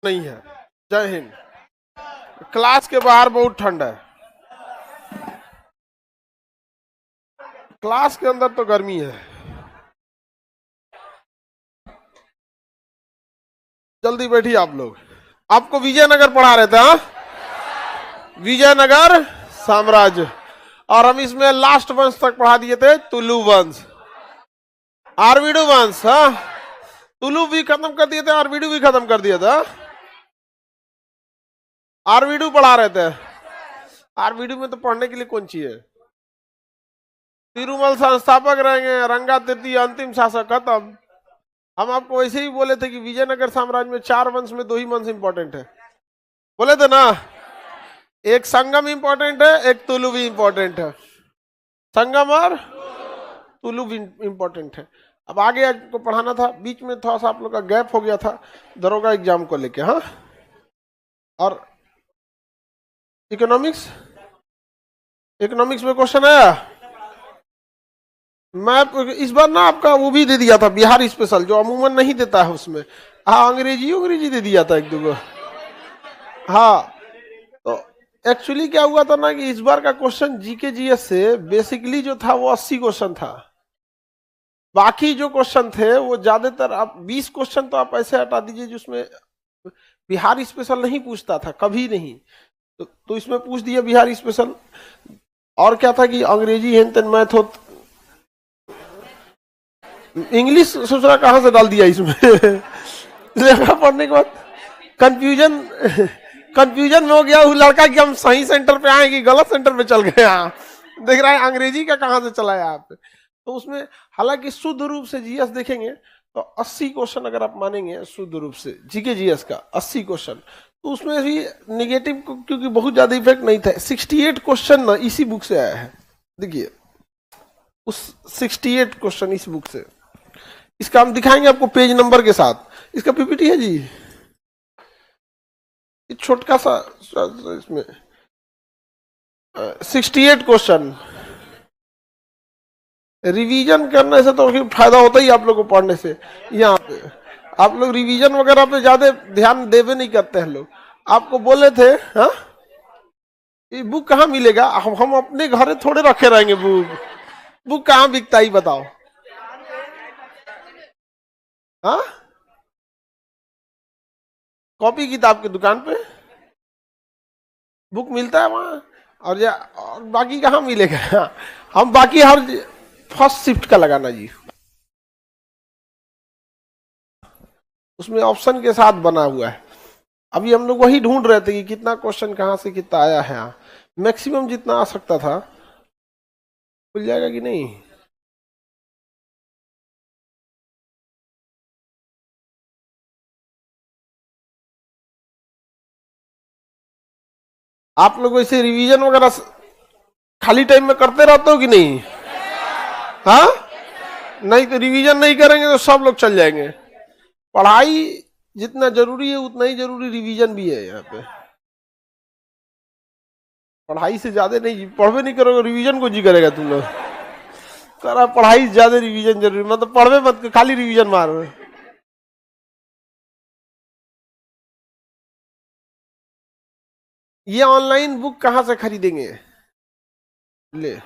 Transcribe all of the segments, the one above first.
नहीं है। जय हिंद। क्लास के बाहर बहुत ठंड है, क्लास के अंदर तो गर्मी है। जल्दी बैठिए आप लोग। आपको विजयनगर पढ़ा रहे थे, हाँ? विजयनगर साम्राज्य, और हम इसमें लास्ट वंश तक पढ़ा दिए थे, तुलु वंश, आरवीडू वंश। हाँ, तुलु भी खत्म कर दिए थे, आरवीडू भी खत्म कर दिया था। आरवीडू पढ़ा रहे थे। आरवीडू में तो पढ़ने के लिए कौन चाहिए? तिरुमल संस्थापक रहेंगे, रंगा तृतीय अंतिम शासक, खत्म। हम आपको वैसे ही बोले थे कि विजयनगर साम्राज्य में 4 वंश में 2 ही वंश इंपॉर्टेंट है, बोले थे ना। एक संगम इंपॉर्टेंट है, एक तुलु भी इंपॉर्टेंट है। संगम और तुलु भी इंपॉर्टेंट है। अब आगे आपको पढ़ाना था, बीच में थोड़ा सा आप लोग का गैप हो गया था दरोगा एग्जाम को लेके। हाँ, और इकोनॉमिक्स में क्वेश्चन आया। मैं इस बार ना आपका वो भी दे दिया था, बिहार स्पेशल, जो अमूमन नहीं देता है उसमें। हाँ, अंग्रेजी दे दिया था 1-2 गो। हाँ, तो एक्चुअली क्या हुआ था ना कि इस बार का क्वेश्चन जीके जीएस से बेसिकली जो था वो 80 क्वेश्चन था। बाकी जो क्वेश्चन थे वो ज्यादातर, आप 20 क्वेश्चन तो आप ऐसे हटा दीजिए जिसमें बिहार स्पेशल नहीं पूछता था, कभी नहीं। तो इसमें पूछ दिया बिहार स्पेशल। और क्या था कि अंग्रेजी हिंदी मैथ हो, इंग्लिश सोच रहा कहां से डाल दिया इसमें। पढ़ने के बाद कंफ्यूजन में हो गया वो लड़का कि हम सही सेंटर पे आए कि गलत सेंटर पे चल गए। देख रहा है अंग्रेजी का कहां से चला है यहाँ पे। तो उसमें हालांकि शुद्ध रूप से जीएस देखेंगे तो 80 क्वेश्चन अगर आप मानेंगे शुद्ध रूप से जीके जीएस का 80 क्वेश्चन, तो उसमें भी निगेटिव क्योंकि बहुत ज्यादा इफेक्ट नहीं था। 68 क्वेश्चन ना इसी बुक से आया है, देखिए उस 68 क्वेश्चन इस बुक से। इसका हम दिखाएंगे आपको पेज नंबर के साथ। इसका पीपीटी है जी, छोटका सा इसमें 68 क्वेश्चन। रिवीजन करने से तो फायदा होता ही आप लोगों को पढ़ने से। यहाँ पे आप लोग रिवीजन वगैरह पे ज्यादा ध्यान देवे नहीं करते हैं लोग। आपको बोले थे, हाँ, ये बुक कहाँ मिलेगा? हम अपने घर थोड़े रखे रहेंगे बुक कहाँ बिकता ही बताओ? हाँ, कॉपी किताब की दुकान पे बुक मिलता है वहां, और बाकी कहाँ मिलेगा? हम बाकी हर फर्स्ट शिफ्ट का लगाना जी, उसमें ऑप्शन के साथ बना हुआ है। अभी हम लोग वही ढूंढ रहे थे कि कितना क्वेश्चन कहाँ से कितना आया है। मैक्सिमम जितना आ सकता था मिल जाएगा कि नहीं? आप लोग वैसे रिवीजन वगैरह खाली टाइम में करते रहते हो कि नहीं? हाँ, नहीं तो रिवीजन नहीं करेंगे तो सब लोग चल जाएंगे। पढ़ाई जितना जरूरी है उतना ही जरूरी रिवीजन भी है। यहाँ पे पढ़ाई से ज्यादा नहीं, पढ़वे नहीं करोगे रिवीजन को जी करेगा तुम लोग। करा पढ़ाई ज्यादा रिवीजन जरूरी, मतलब पढ़वे मत, खाली रिवीजन मार। ये ऑनलाइन बुक कहां से खरीदेंगे? ले,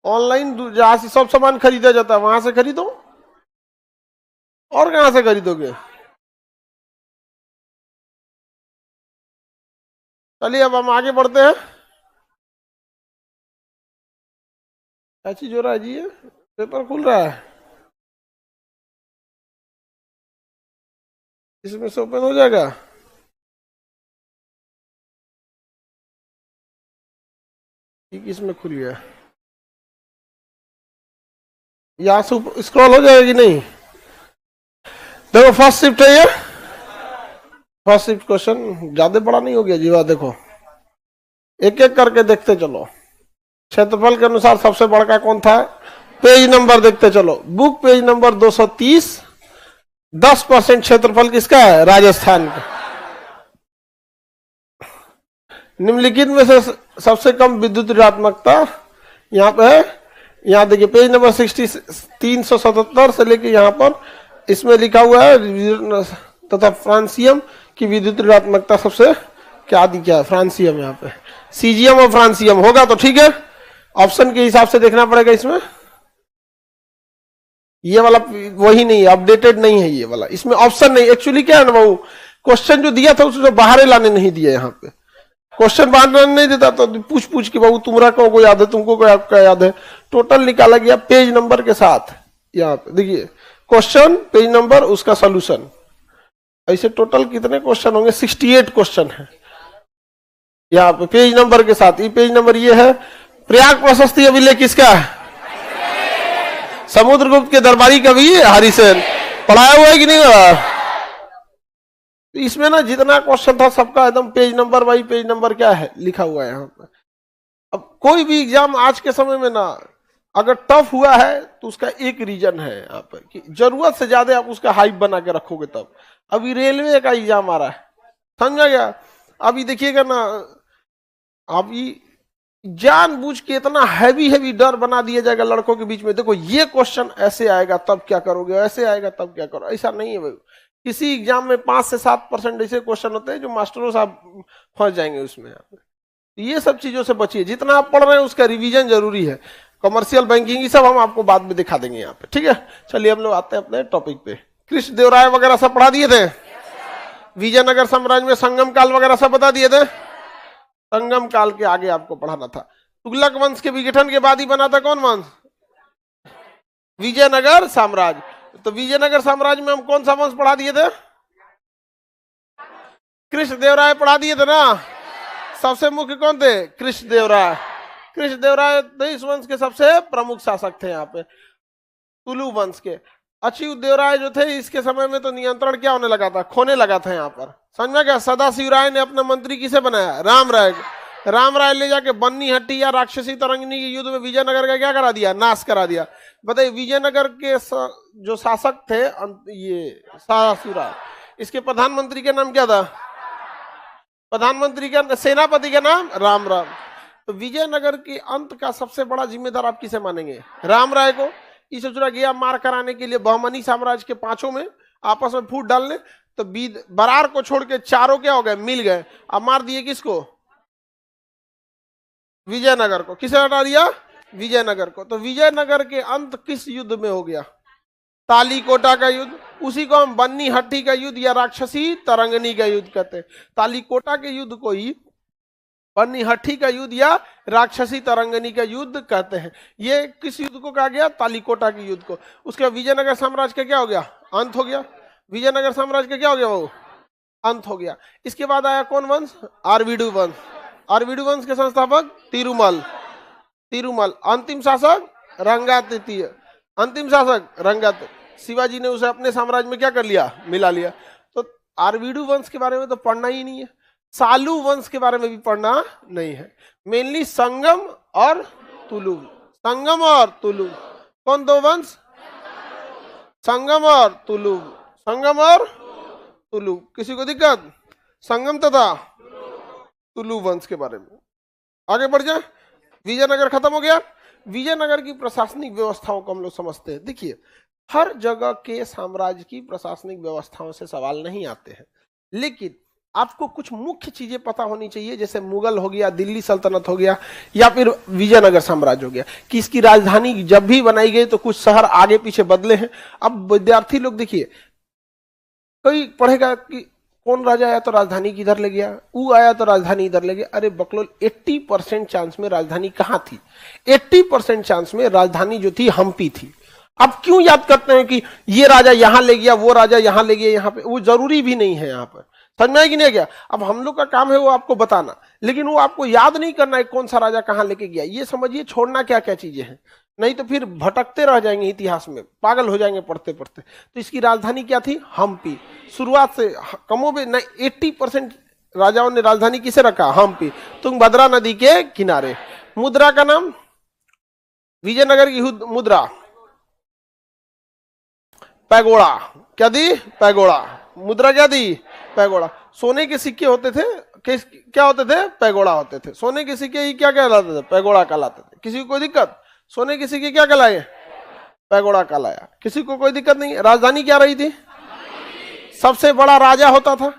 ऑनलाइन जहां से सब सामान खरीदा जाता है वहां से खरीदो। और कहां से खरीदोगे? चलिए अब हम आगे बढ़ते हैं। क्या चीज हो रहा है जी? ये पेपर खुल रहा है, इसमें से ओपन हो जाएगा। ठीक, इसमें खुल गया। यहाँ से स्क्रॉल हो जाएगी नहीं? देखो फर्स्ट शिफ्ट है ये, फर्स्ट शिफ्ट क्वेश्चन ज्यादा बड़ा नहीं हो गया जीवा। देखो एक एक करके देखते चलो। क्षेत्रफल के अनुसार सबसे बड़ा कौन था? पेज नंबर देखते चलो। Book page number 230। 10% क्षेत्रफल किसका है? राजस्थान का। निम्नलिखित में से सबसे कम विद्युत ऋणात्मकता यहाँ पे है। यहाँ देखिए पेज नंबर 60 377 से लेके यहाँ पर इसमें लिखा हुआ है तथा फ्रांसियम की विद्युत ऋणात्मकता सबसे क्या दी क्या है, फ्रांसियम यहाँ पे सीजियम और फ्रांसियम होगा तो ठीक है, ऑप्शन के हिसाब से देखना पड़ेगा इसमें। ये वाला वही नहीं है, अपडेटेड नहीं है ये वाला, इसमें ऑप्शन नहीं। एक्चुअली क्या है ना वो क्वेश्चन जो दिया था उसको बाहर लाने नहीं दिया, यहाँ पे क्वेश्चन बाहर लाने नहीं देता तो पूछ पूछ के बाबू तुम्हारा को याद है, तुमको क्या याद है। टोटल निकाला गया पेज नंबर के साथ, यहाँ पे देखिए क्वेश्चन, पेज नंबर, उसका सोल्यूशन, ऐसे टोटल कितने क्वेश्चन होंगे, 68 क्वेश्चन है यहाँ पे पेज नंबर के साथ। ये पेज नंबर ये है। प्रयाग प्रशस्ति अभिलेख किसका है, समुद्रगुप्त के दरबारी कवि हरिसेन। पढ़ाया हुआ है कि नहीं पढ़ा। इसमें ना जितना क्वेश्चन था सबका एकदम page number by page number क्या है लिखा हुआ है यहाँ पे। अब कोई भी एग्जाम आज के समय में ना अगर टफ हुआ है तो उसका एक रीजन है यहाँ पर कि जरूरत से ज्यादा आप उसका हाइप बना के रखोगे तब। अभी रेलवे का एग्जाम आ रहा है, समझा गया। अभी देखिएगा ना, अभी जानबूझ के इतना हैवी डर बना दिया जाएगा लड़कों के बीच में, देखो ये क्वेश्चन ऐसे आएगा तब क्या करोगे, ऐसे आएगा तब क्या करो। ऐसा नहीं है भाई, किसी एग्जाम में 5 से 7% ऐसे क्वेश्चन होते हैं जो मास्टरों साहब फंस जाएंगे उसमें। ये सब चीजों से बचिए, जितना आप पढ़ रहे हैं उसका रिवीजन जरूरी है। कमर्शियल बैंकिंग ये सब हम आपको बाद में दिखा देंगे यहाँ पे, ठीक है। चलिए हम लोग आते हैं अपने टॉपिक पे। कृष्णदेवराय वगैरह सब पढ़ा दिए थे, विजयनगर साम्राज्य में संगम काल वगैरह सब बता दिए थे। संगम काल के आगे आपको पढ़ाना था। तुगलक वंश के विघटन के बाद ही बना था कौन वंश, विजयनगर साम्राज्य। तो विजयनगर साम्राज्य में हम कौन सा वंश पढ़ा दिए थे, कृष्णदेवराय पढ़ा दिए थे ना। सबसे मुख्य कौन थे, कृष्णदेवराय। कृष्णदेवराय इस वंश के सबसे प्रमुख शासक थे यहाँ पे, तुलु वंश के। अच्युतदेवराय जो थे इसके समय में तो नियंत्रण क्या होने लगा था, खोने लगा था यहाँ पर, समझ में क्या। सदाशिव राय ने अपना मंत्री किसे बनाया, राम राय। राम राय ले जाके बन्नी हट्टी या राक्षसी तरंगिनी के युद्ध में विजयनगर का क्या करा दिया, नाश करा दिया। बताइए विजयनगर के जो शासक थे ये सदाशिव राय, इसके प्रधानमंत्री का नाम क्या था, प्रधानमंत्री का सेनापति का नाम राम राम। तो विजयनगर के अंत का सबसे बड़ा जिम्मेदार आप किसे मानेंगे, राम राय को। ईश्वरा गया मार कराने के लिए बहमनी साम्राज्य के पांचों में आपस में फूट डालने, तो बरार को छोड़ के चारों क्या हो गए, मिल गए। अब मार दिए किसको, विजयनगर को। किसे हटा दिया, विजयनगर को। तो विजयनगर के अंत किस युद्ध में हो गया, तालीकोटा का युद्ध। उसी को हम बन्नी हट्टी का युद्ध या राक्षसी तरंगनी का युद्ध कहते हैं। तालीकोटा के युद्ध को ही बन्नी हट्टी का युद्ध या राक्षसी तरंगनी का युद्ध कहते हैं। ये किस युद्ध को कहा गया, तालीकोटा के युद्ध को। उसके बाद विजयनगर साम्राज्य का क्या हो गया, अंत हो गया। विजयनगर साम्राज्य का क्या हो गया, वो अंत हो गया। इसके बाद आया कौन वंश, आरवीडू वंश। आरवीडू वंश के संस्थापक तिरुमल। तिरुमल अंतिम शासक रंगा तृतीय। अंतिम शासक रंगा। शिवाजी ने उसे अपने साम्राज्य में क्या कर लिया, मिला लिया। तो आरवीडू वंश के बारे में तो पढ़ना ही नहीं है, सालू वंश के बारे में भी पढ़ना नहीं है। मेनली संगम और तुलु, संगम और तुलु। कौन दो वंश, संगम और तुलु, संगम और तुलु। किसी को दिक्कत, संगम तथा तुलु वंश के बारे में। आगे बढ़ जाए, विजयनगर खत्म हो गया। विजयनगर की प्रशासनिक व्यवस्थाओं को हम लोग समझते हैं। देखिए हर जगह के साम्राज्य की प्रशासनिक व्यवस्थाओं से सवाल नहीं आते हैं, लेकिन आपको कुछ मुख्य चीजें पता होनी चाहिए, जैसे मुगल हो गया, दिल्ली सल्तनत हो गया, या फिर विजयनगर साम्राज्य हो गया, कि इसकी राजधानी जब भी बनाई गई तो कुछ शहर आगे पीछे बदले हैं। अब विद्यार्थी लोग देखिए, कोई पढ़ेगा कि कौन राजा आया तो राजधानी किधर ले गया, वो आया तो राजधानी इधर ले गया। अरे बकलोल, 80% चांस में राजधानी कहाँ थी, 80% चांस में राजधानी जो थी हम्पी थी। अब क्यों याद करते हैं कि ये राजा यहां ले गया, वो राजा यहां ले गया, यहाँ पे वो जरूरी भी नहीं है। यहाँ पर समझ में आया कि नहीं गया। अब हम लोग का काम है वो आपको बताना, लेकिन वो आपको याद नहीं करना है कौन सा राजा कहां लेके गया। ये समझिए छोड़ना क्या क्या चीजें हैं, नहीं तो फिर भटकते रह जाएंगे इतिहास में, पागल हो जाएंगे पढ़ते पढ़ते। तो इसकी राजधानी क्या थी, हम्पी। शुरुआत से कमोबेश 80% राजाओं ने राजधानी किसे रखा, हम्पी, तुंगभद्रा नदी के किनारे। मुद्रा का नाम, विजयनगर की मुद्रा पैगोड़ा। क्या दी, पैगोड़ा। मुद्रा क्या दी, पैगोड़ा। सोने के सिक्के होते थे, क्या होते थे, पैगोड़ा होते थे। सोने के सिक्के ही क्या कहलाते थे, पैगोड़ा कहलाते थे। किसी को कोई दिक्कत, सोने के सिक्के क्या कहलाए, पैगोड़ा कहलाया। किसी को कोई दिक्कत नहीं। राजधानी क्या रही थी? सबसे बड़ा राजा होता था।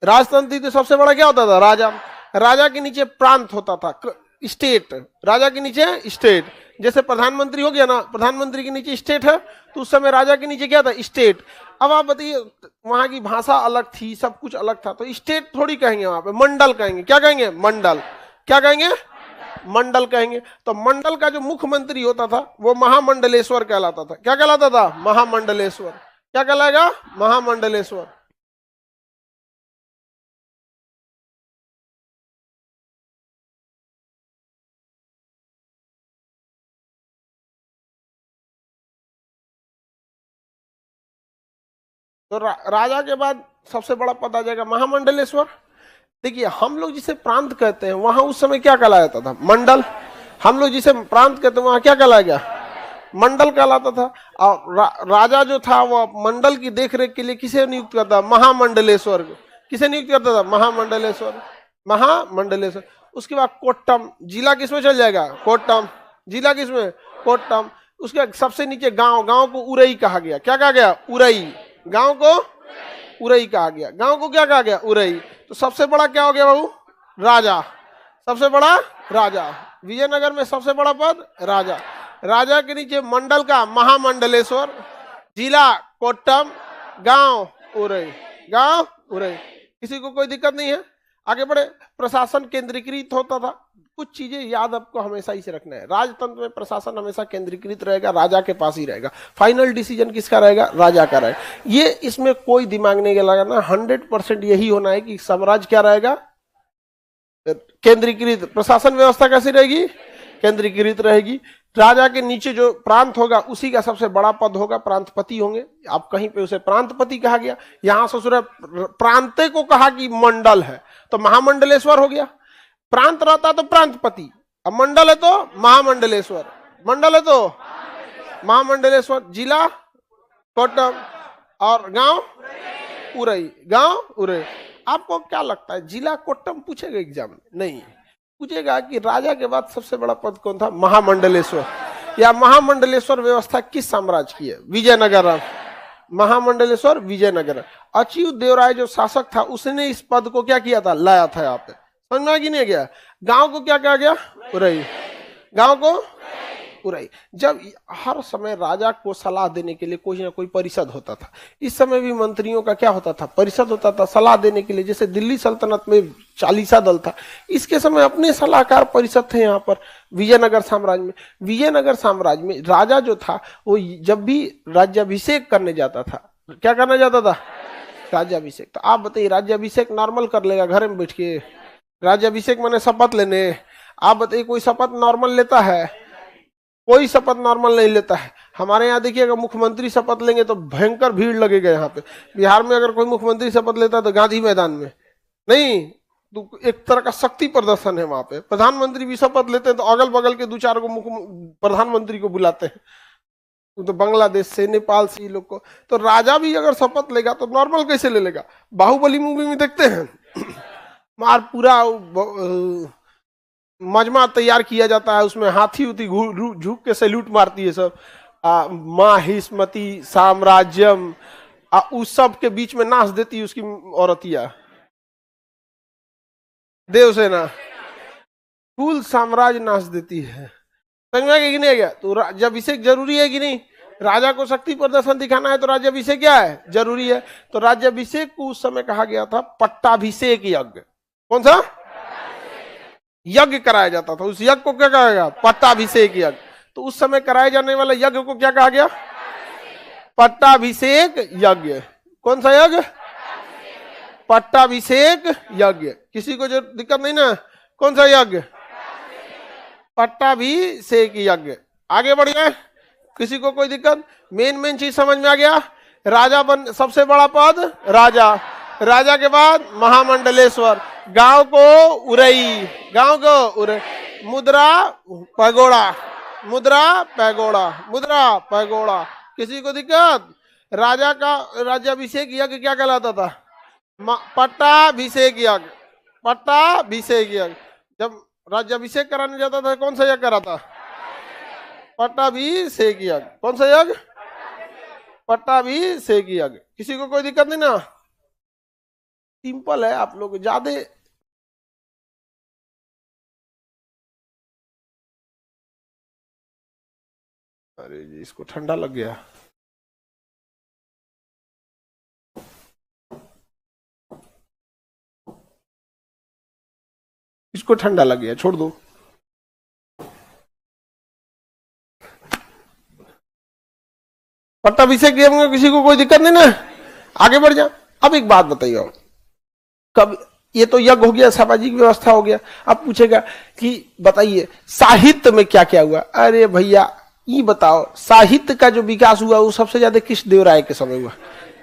राजतंत्र थी तो सबसे बड़ा क्या होता था? राजा। राजा के नीचे प्रांत होता था, स्टेट। राजा के नीचे स्टेट। जैसे प्रधानमंत्री हो गया ना, प्रधानमंत्री के नीचे स्टेट है, तो उस समय राजा के नीचे क्या था? स्टेट। अब आप बताइए, वहां की भाषा अलग थी, सब कुछ अलग था, तो स्टेट थोड़ी कहेंगे, वहां पे मंडल कहेंगे। क्या कहेंगे? मंडल। क्या कहेंगे? मंडल कहेंगे। तो मंडल का जो मुख्यमंत्री होता था वो महामंडलेश्वर कहलाता था। क्या कहलाता था? महामंडलेश्वर। क्या कहलाएगा? महामंडलेश्वर। तो राजा के बाद सबसे बड़ा पद आ जाएगा महामंडलेश्वर। देखिए, हम लोग जिसे प्रांत कहते हैं वहां उस समय क्या कहलाया जाता था? मंडल। हम लोग जिसे प्रांत कहते हैं वहां क्या कहलाया गया? मंडल कहलाता था। और राजा जो था वो मंडल की देखरेख के लिए किसे नियुक्त करता? महामंडलेश्वर को। किसे नियुक्त करता था? महामंडलेश्वर। महामंडलेश्वर। उसके बाद कोट्टम। जिला किसमें चल जाएगा? कोट्टम। जिला किसमें? कोट्टम। उसके सबसे नीचे गांव। गांव को उरई कहा गया। क्या कहा गया? उरई। गांव को उरई कहा गया। गांव को क्या कहा गया? उरई। तो सबसे बड़ा क्या हो गया बाबू? राजा। सबसे बड़ा राजा। विजयनगर में सबसे बड़ा पद राजा। राजा के नीचे मंडल का महामंडलेश्वर, जिला कोट्टम, गांव उरई। गांव उरई। किसी को कोई दिक्कत नहीं है? आगे बढ़े। प्रशासन केंद्रीकृत होता था। कुछ चीजें याद आपको हमेशा ही से रखना है। राजतंत्र में प्रशासन हमेशा केंद्रीकृत रहेगा, राजा के पास ही रहेगा। फाइनल डिसीजन किसका रहेगा? राजा का रहेगा। ये इसमें कोई दिमाग नहीं लगाना, 100% यही होना है कि साम्राज्य क्या रहेगा? केंद्रीकृत। प्रशासन व्यवस्था कैसी रहेगी? केंद्रीकृत रहेगी। राजा के नीचे जो प्रांत होगा उसी का सबसे बड़ा पद होगा, प्रांतपति होंगे। आप कहीं पे उसे प्रांतपति कहा गया, यहां ससुर प्रांते को कहा कि मंडल है तो महामंडलेश्वर हो गया। प्रांत रहता तो प्रांतपति, अब मंडल है तो महामंडलेश्वर। मंडल है तो महामंडलेश्वर। जिला कोट्टम और गांव उरई। गांव उरई। आपको क्या लगता है जिला कोट्टम पूछेगा एग्जाम में? नहीं पूछेगा कि राजा के बाद सबसे बड़ा पद कौन था? महामंडलेश्वर। या महामंडलेश्वर व्यवस्था किस साम्राज्य की है? विजयनगर। महामंडलेश्वर विजयनगर। अच्युत देवराय जो शासक था उसने इस पद को क्या किया था? लाया था यहाँ पे। समझ में कि नहीं गया? गांव को क्या कहा गया? उरई। गांव को उरई। जब हर समय राजा को सलाह देने के लिए कोई ना कोई परिषद होता था, इस समय भी मंत्रियों का क्या होता था? परिषद होता था सलाह देने के लिए। जैसे दिल्ली सल्तनत में चालीसा दल था, इसके समय अपने सलाहकार परिषद थे। यहाँ पर विजयनगर साम्राज्य में, विजयनगर साम्राज्य में राजा जो था वो जब भी राज्याभिषेक करने जाता था, क्या करने जाता था? राज्याभिषेक। तो आप बताइए, राज्याभिषेक नॉर्मल कर लेगा घर में बैठ के? राज्याभिषेक माने शपथ लेने। आप बताइए कोई शपथ नॉर्मल लेता है? कोई शपथ नॉर्मल नहीं लेता है। हमारे यहाँ देखिए, अगर मुख्यमंत्री शपथ लेंगे तो भयंकर भीड़ लगेगा। यहाँ पे बिहार में अगर कोई मुख्यमंत्री शपथ लेता है तो गांधी मैदान में नहीं, तो एक तरह का शक्ति प्रदर्शन है वहां पे। प्रधानमंत्री भी शपथ लेते हैं तो अगल बगल के 2-4 को प्रधानमंत्री को बुलाते हैं, तो बांग्लादेश से, नेपाल से लोग को। तो राजा भी अगर शपथ लेगा तो नॉर्मल कैसे ले लेगा? बाहुबली मूवी में देखते हैं मार पूरा मजमा तैयार किया जाता है, उसमें हाथी उथी झुक के सैल्यूट मारती है सब। माहिष्मती साम्राज्यम, उस सब के बीच में नाच देती है उसकी औरतिया देवसेना, फुल साम्राज्य नाच देती है। समझ में कि नहीं गया? तो राज्याभिषेक जरूरी है कि नहीं? राजा को शक्ति प्रदर्शन दिखाना है तो राज्याभिषेक क्या है? जरूरी है। तो राज्याभिषेक को उस समय कहा गया था पट्टाभिषेक यज्ञ। कौन सा यज्ञ कराया जाता था? उस यज्ञ को क्या कहा गया? पट्टाभिषेक यज्ञ। तो उस समय कराए जाने वाला यज्ञ को क्या कहा गया? पट्टाभिषेक यज्ञ। कौन सा यज्ञ? पट्टाभिषेक यज्ञ। किसी को जो दिक्कत नहीं ना? कौन सा यज्ञ? पट्टाभिषेक यज्ञ। आगे बढ़िए, किसी को कोई दिक्कत? मेन चीज समझ में आ गया? राजा बन, सबसे बड़ा पद राजा। राजा के बाद महामंडलेश्वर। गांव को उरई। गांव को उरई। मुद्रा पैगोड़ा। मुद्रा पैगोड़ा। मुद्रा पैगोड़ा। किसी को दिक्कत? राजा का राज्याभिषेक यज्ञ क्या कहलाता था? पट्टाभिषेक यज्ञ। पट्टाभिषेक यज्ञ। जब राज्याभिषेक कराने जाता था कौन सा यज्ञ कराता? पट्टाभिषेक यज्ञ। कौन सा यज्ञ? पट्टाभिषेक यज्ञ। किसी को कोई दिक्कत नहीं ना? सिंपल है, आप लोग ज्यादा अरे जी इसको ठंडा लग गया। इसको ठंडा लग गया, छोड़ दो। पट्टाभिषेक यज्ञ में किसी को कोई दिक्कत नहीं ना? आगे बढ़ जा। अब एक बात बताइए, कब ये तो यज्ञ हो गया, सामाजिक व्यवस्था हो गया। अब पूछेगा कि बताइए साहित्य में क्या क्या हुआ। अरे भैया ये बताओ, साहित्य का जो विकास हुआ वो सबसे ज्यादा किस देवराय के समय हुआ?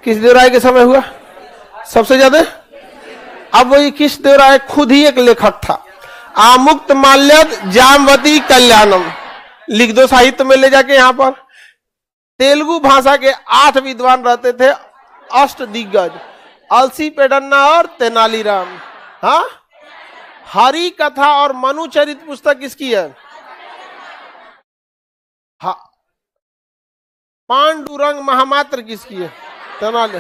किस देवराय के समय हुआ सबसे ज्यादा? अब वही किस देवराय खुद ही एक लेखक था। आमुक्त माल्यद जामवती कल्याणम लिख दो साहित्य में ले जाके। यहां पर तेलुगु भाषा के 8 विद्वान रहते थे, अष्ट दिग्गज, अलसी पेडन्ना और तेनालीराम। हाँ, हरि कथा और मनुचरित पुस्तक किसकी है? हाँ, पांडुरंग महामात्र किसकी है? तेनाली।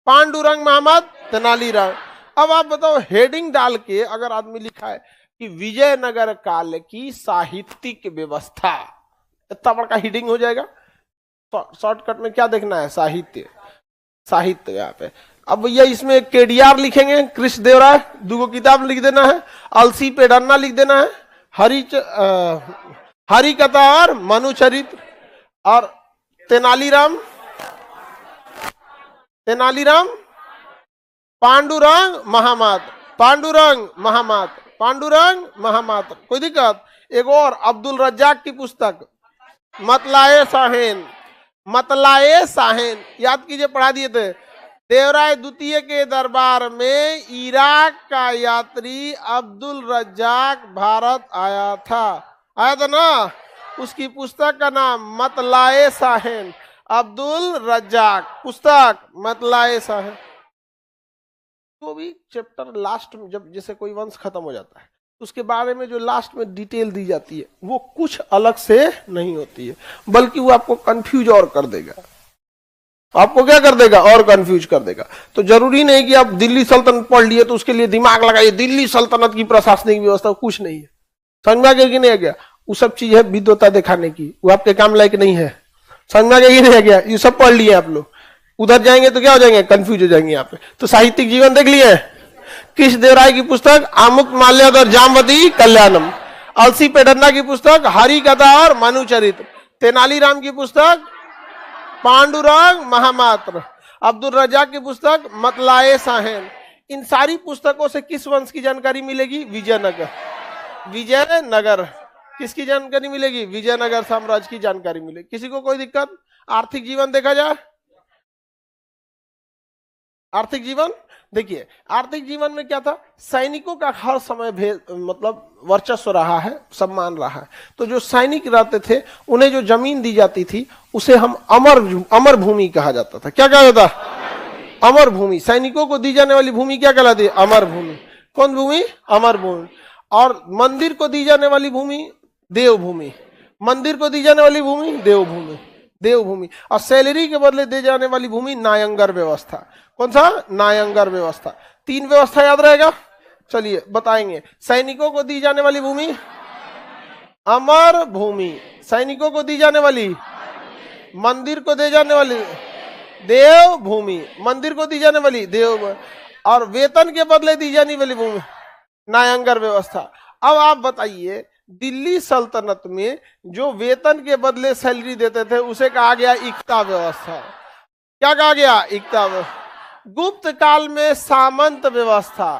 पांडुरंग महामात्र तेनालीराम। अब आप बताओ, हेडिंग डाल के अगर आदमी लिखा है कि विजयनगर काल की साहित्यिक व्यवस्था, इतना बड़ा हेडिंग हो जाएगा। शॉर्टकट में क्या देखना है? साहित्य। साहित्य यहाँ पे। अब भैया इसमें केडीआर लिखेंगे, कृष्ण देवराय, 2 किताब लिख देना है, अलसी पेडन्ना लिख देना है, हरि कथा और मनुचरित, और तेनालीराम, तेनालीराम, पांडुरंग महामात्र, पांडुरंग महामात्र, पांडुरंग महामात्र। कोई दिक्कत? एक और अब्दुल रज्जाक की पुस्तक मतलाए साहेन, मतलाए साहेन याद कीजिए, पढ़ा दिए थे। देवराय द्वितीय के दरबार में इराक का यात्री अब्दुल रज्जाक भारत आया था। आया था ना? उसकी पुस्तक का नाम मतलाए साहेन, अब्दुल रज्जाक पुस्तक मतलाए साहेन। तो भी चैप्टर लास्ट में जब जैसे कोई वंश खत्म हो जाता है उसके बारे में जो लास्ट में डिटेल दी जाती है वो कुछ अलग से नहीं होती है, बल्कि वो आपको कंफ्यूज और कर देगा। आपको क्या कर देगा? और कंफ्यूज कर देगा। तो जरूरी नहीं कि आप दिल्ली सल्तनत पढ़ लिए तो उसके लिए दिमाग लगाइए दिल्ली सल्तनत की प्रशासनिक व्यवस्था। कुछ नहीं है। समझ में आ गया कि नहीं आ गया? वो सब चीज है विद्वता दिखाने की, वो आपके काम लायक नहीं है। समझ में आ गया कि नहीं आ गया? ये सब पढ़ लिए आप लोग, उधर जाएंगे तो क्या हो जाएंगे? कंफ्यूज हो जाएंगे यहाँ पे। तो साहित्यिक जीवन देख लिए। कृष्ण देवराय की पुस्तक आमुक्त माल्यद और जामवती कल्याणम, अलसी पेडन्ना की पुस्तक हरि कथा और मनुचरित, तेनालीराम की पुस्तक पांडुरंग महामात्र, अब्दुल रज्जाक की पुस्तक मतलाए साहेन। इन सारी पुस्तकों से किस वंश की जानकारी मिलेगी? विजयनगर। विजयनगर किसकी जानकारी मिलेगी? विजयनगर साम्राज्य की जानकारी मिलेगी। किसी को कोई दिक्कत? आर्थिक जीवन देखा जाए। आर्थिक जीवन देखिए, आर्थिक जीवन में क्या था? सैनिकों का हर समय मतलब वर्चस्व रहा है, सम्मान रहा है। तो जो सैनिक रहते थे उन्हें जो जमीन दी जाती थी उसे हम अमर भूमि कहा जाता था। क्या कहा जाता? अमर भूमि। सैनिकों को दी जाने वाली भूमि क्या कहलाती है? अमर भूमि। कौन भूमि? अमर भूमि। और मंदिर को दी जाने वाली भूमि देवभूमि। मंदिर को दी जाने वाली भूमि देवभूमि, देवभूमि। और सैलरी के बदले दी जाने वाली भूमि नायंगर व्यवस्था। कौन सा? नायंगर व्यवस्था। 3 व्यवस्था याद रहेगा। चलिए बताएंगे। सैनिकों को दी जाने वाली भूमि अमर भूमि, सैनिकों को दी जाने वाली, मंदिर को दी जाने वाली देव भूमि, मंदिर को दी जाने वाली देव, और वेतन के बदले दी जाने वाली भूमि नायंगर व्यवस्था। अब आप बताइए, दिल्ली सल्तनत में जो वेतन के बदले सैलरी देते थे उसे कहा गया इक्ता व्यवस्था। क्या कहा गया? इक्ता व्यवस्था। गुप्त काल में सामंत व्यवस्था,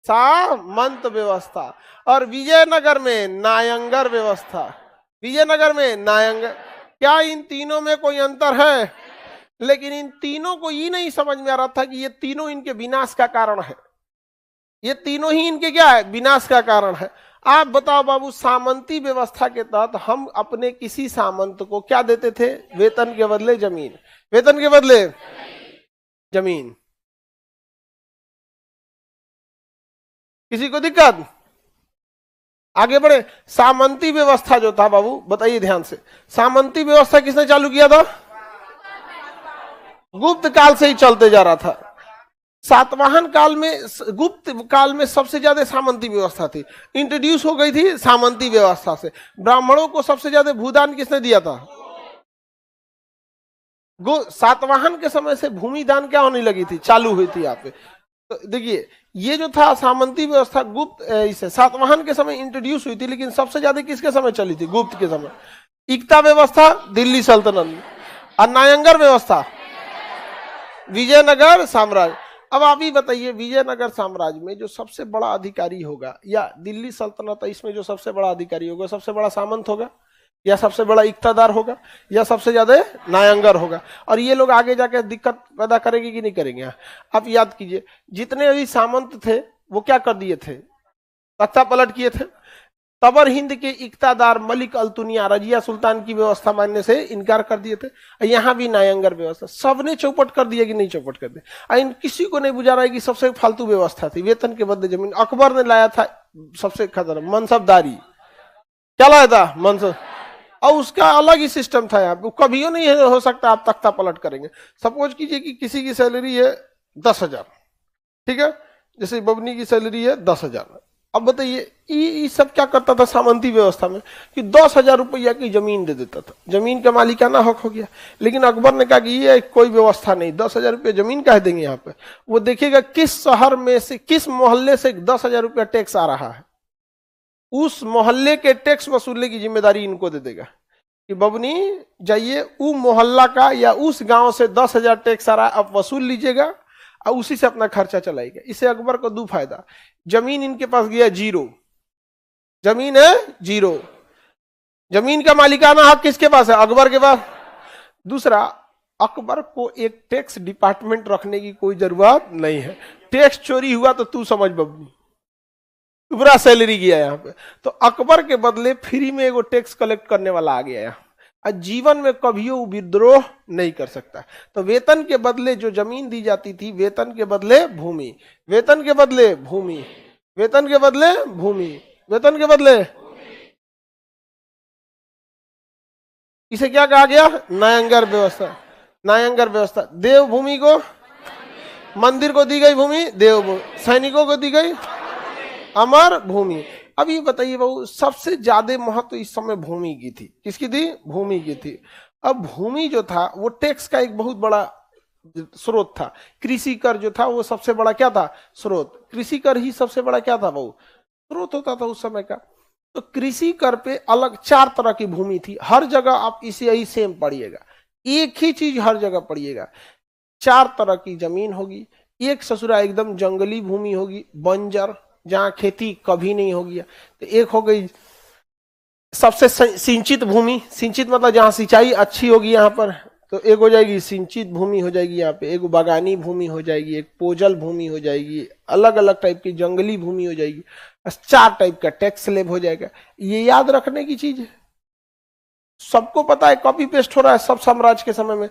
सामंत व्यवस्था। और विजयनगर में नायंगर व्यवस्था। विजयनगर में नायंगर। क्या इन तीनों में कोई अंतर है? लेकिन इन तीनों को ये नहीं समझ में आ रहा था कि ये तीनों इनके विनाश का कारण है। ये तीनों ही इनके क्या है? विनाश का कारण है। आप बताओ बाबू, सामंती व्यवस्था के तहत हम अपने किसी सामंत को क्या देते थे? वेतन के बदले जमीन। वेतन के बदले जमीन। किसी को दिक्कत? आगे बढ़े। सामंती व्यवस्था जो था बाबू, बताइए ध्यान से, सामंती व्यवस्था किसने चालू किया था? गुप्त काल से ही चलते जा रहा था। सातवाहन काल में, गुप्त काल में सबसे ज्यादा सामंती व्यवस्था थी, इंट्रोड्यूस हो गई थी सामंती व्यवस्था से। ब्राह्मणों को सबसे ज्यादा भूदान किसने दिया था? सातवाहन के समय से भूमि दान क्या होने लगी थी, चालू हुई थी यहाँ पे। तो देखिए ये जो था सामंती व्यवस्था गुप्त इसे सातवाहन के समय इंट्रोड्यूस हुई थी, लेकिन सबसे ज्यादा किसके समय चली थी? गुप्त के समय। इक्ता व्यवस्था दिल्ली सल्तनत में, और नायंगर व्यवस्था विजयनगर साम्राज्य। अब आप ही बताइए, विजयनगर साम्राज्य में जो सबसे बड़ा अधिकारी होगा, या दिल्ली सल्तनत है इसमें जो सबसे बड़ा अधिकारी होगा, सबसे बड़ा सामंत होगा, या सबसे बड़ा इक्तादार होगा, या सबसे ज्यादा नायंगर होगा? और ये लोग आगे जाके दिक्कत पैदा करेंगे कि नहीं करेंगे? आप याद कीजिए, जितने भी सामंत थे वो क्या कर दिए थे? तख्ता पलट किए थे। तबर हिंद के इक्तादार मलिक अल्तुनिया रजिया सुल्तान की व्यवस्था मानने से इनकार कर दिए थे। यहाँ भी नायंगर व्यवस्था, सबने चौपट कर दिया कि नहीं चौपट कर दिया? इन किसी को नहीं बुझा रहा है कि सबसे फालतू व्यवस्था थी, वेतन के बदले जमीन। अकबर ने लाया था सबसे खतरनाक मनसबदारी, क्या लाया था? मनसब, और उसका अलग ही सिस्टम था। यहाँ पे कभी नहीं हो सकता आप तख्ता पलट करेंगे। सपोज कीजिए कि किसी की सैलरी है 10,000, ठीक है, जैसे बबनी की सैलरी है 10,000। अब बताइए ये सब क्या करता था सामंती व्यवस्था में, कि 10,000 रुपया की जमीन दे देता था, जमीन का मालिकाना हक हो गया। लेकिन अकबर ने कहा कि ये कोई व्यवस्था नहीं, 10,000 रुपया जमीन कह देंगे यहाँ पे। वो देखिएगा किस शहर में से, किस मोहल्ले से 10,000 रुपया टैक्स आ रहा है, उस मोहल्ले के टैक्स वसूलने की जिम्मेदारी इनको दे देगा कि बबनी जाइए उस मोहल्ला का या उस गांव से 10,000 टैक्स आ रहा है, आप वसूल लीजिएगा और उसी से अपना खर्चा चलाएगा। इससे अकबर को दो फायदा, जमीन इनके पास गया जीरो, जमीन है जीरो, जमीन का मालिकाना हक किसके पास है? अकबर के पास। दूसरा, अकबर को एक टैक्स डिपार्टमेंट रखने की कोई जरूरत नहीं है। टैक्स चोरी हुआ तो तू समझ बबनी, पूरा सैलरी गया यहाँ पे। तो अकबर के बदले फ्री में एगो टैक्स कलेक्ट करने वाला आ गया यहाँ, जीवन में कभी वो विद्रोह नहीं कर सकता। तो वेतन के बदले जो जमीन दी जाती थी, वेतन के बदले भूमि, वेतन के बदले भूमि, वेतन के बदले भूमि, वेतन के बदले, इसे क्या कहा गया? नायंगर व्यवस्था। नायंगर व्यवस्था, देवभूमि को, मंदिर को दी गई भूमि देवभूमि, सैनिकों को दी गई अमर भूमि। अब ये बताइए बाबू, सबसे ज्यादा महत्व इस समय भूमि की थी, किसकी थी? भूमि की थी। अब भूमि जो था वो टैक्स का एक बहुत बड़ा स्रोत था। कृषि कर जो था वो सबसे बड़ा क्या था? स्रोत। कृषि कर ही सबसे बड़ा क्या था बाबू? स्रोत होता था उस समय का। तो कृषि कर पे अलग 4 तरह की भूमि थी। हर जगह आप इसे यही सेम पढ़िएगा, एक ही चीज हर जगह पढ़िएगा। 4 तरह की जमीन होगी। एक ससुरा एकदम जंगली भूमि होगी, बंजर, जहां खेती कभी नहीं होगी। तो एक हो गई सबसे सिंचित भूमि, सिंचित मतलब जहां सिंचाई अच्छी होगी यहाँ पर, तो एक हो जाएगी सिंचित भूमि हो जाएगी यहाँ पे, एक बागानी भूमि हो जाएगी, एक पोजल भूमि हो जाएगी, अलग अलग टाइप की जंगली भूमि हो जाएगी, 4 टाइप का टैक्स स्लैब हो जाएगा। ये याद रखने की चीज है, सबको पता है, कॉपी पेस्ट हो रहा है सब साम्राज्य के समय में।